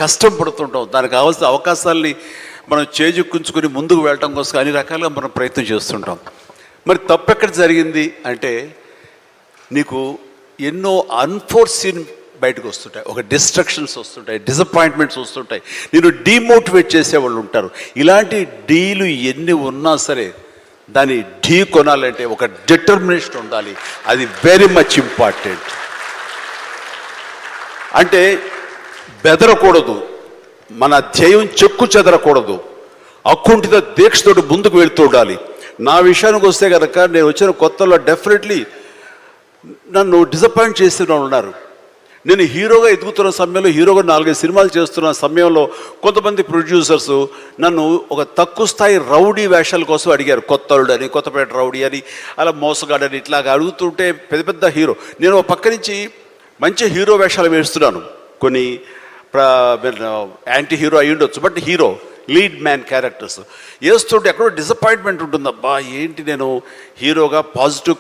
కష్టం పడుతుంటాం. దానికి కావాల్సిన అవకాశాలని మనం చేజిక్కుంచుకొని ముందుకు వెళ్ళటం కోసం అన్ని రకాలుగా మనం ప్రయత్నం చేస్తుంటాం. మరి తప్పు ఎక్కడ జరిగింది అంటే, నీకు ఎన్నో అన్ఫోర్సీన్ బయటకు వస్తుంటాయి, ఒక డిస్ట్రక్షన్స్ వస్తుంటాయి, డిసప్పాయింట్మెంట్స్ వస్తుంటాయి, నేను డీమోటివేట్ చేసేవాళ్ళు ఉంటారు. ఇలాంటి డీలు ఎన్ని ఉన్నా సరే దాన్ని ఢీ కొనాలంటే ఒక డిటర్మినేషన్ ఉండాలి. అది వెరీ మచ్ ఇంపార్టెంట్. అంటే బెదరకూడదు, మన ధ్యేయం చెక్కు చెదరకూడదు, అకుంఠిత దీక్షతోటి ముందుకు వెళుతూ ఉండాలి. నా విషయానికి వస్తే కనుక, నేను వచ్చిన కొత్తలో డెఫినెట్లీ నన్ను డిసప్పాయింట్ చేసిన వాళ్ళు ఉన్నారు. నేను హీరోగా ఎదుగుతున్న సమయంలో, హీరోగా 4-5 సినిమాలు చేస్తున్న సమయంలో కొంతమంది ప్రొడ్యూసర్స్ నన్ను ఒక తక్కువ స్థాయి రౌడీ వేషాల కోసం అడిగారు. కొత్తలుడు అని, కొత్తపేట రౌడీ అని, అలా మోసగాడని ఇట్లాగా అడుగుతుంటే పెద్ద పెద్ద హీరో, నేను ఒక పక్క నుంచి మంచి హీరో వేషాలు వేస్తున్నాను. కొన్ని యాంటీ హీరో అయి ఉండొచ్చు, but hero lead man characters వేస్తుంటే ఎక్కడో డిసప్పాయింట్మెంట్ ఉంటుంది. అబ్బా ఏంటి, నేను హీరోగా పాజిటివ్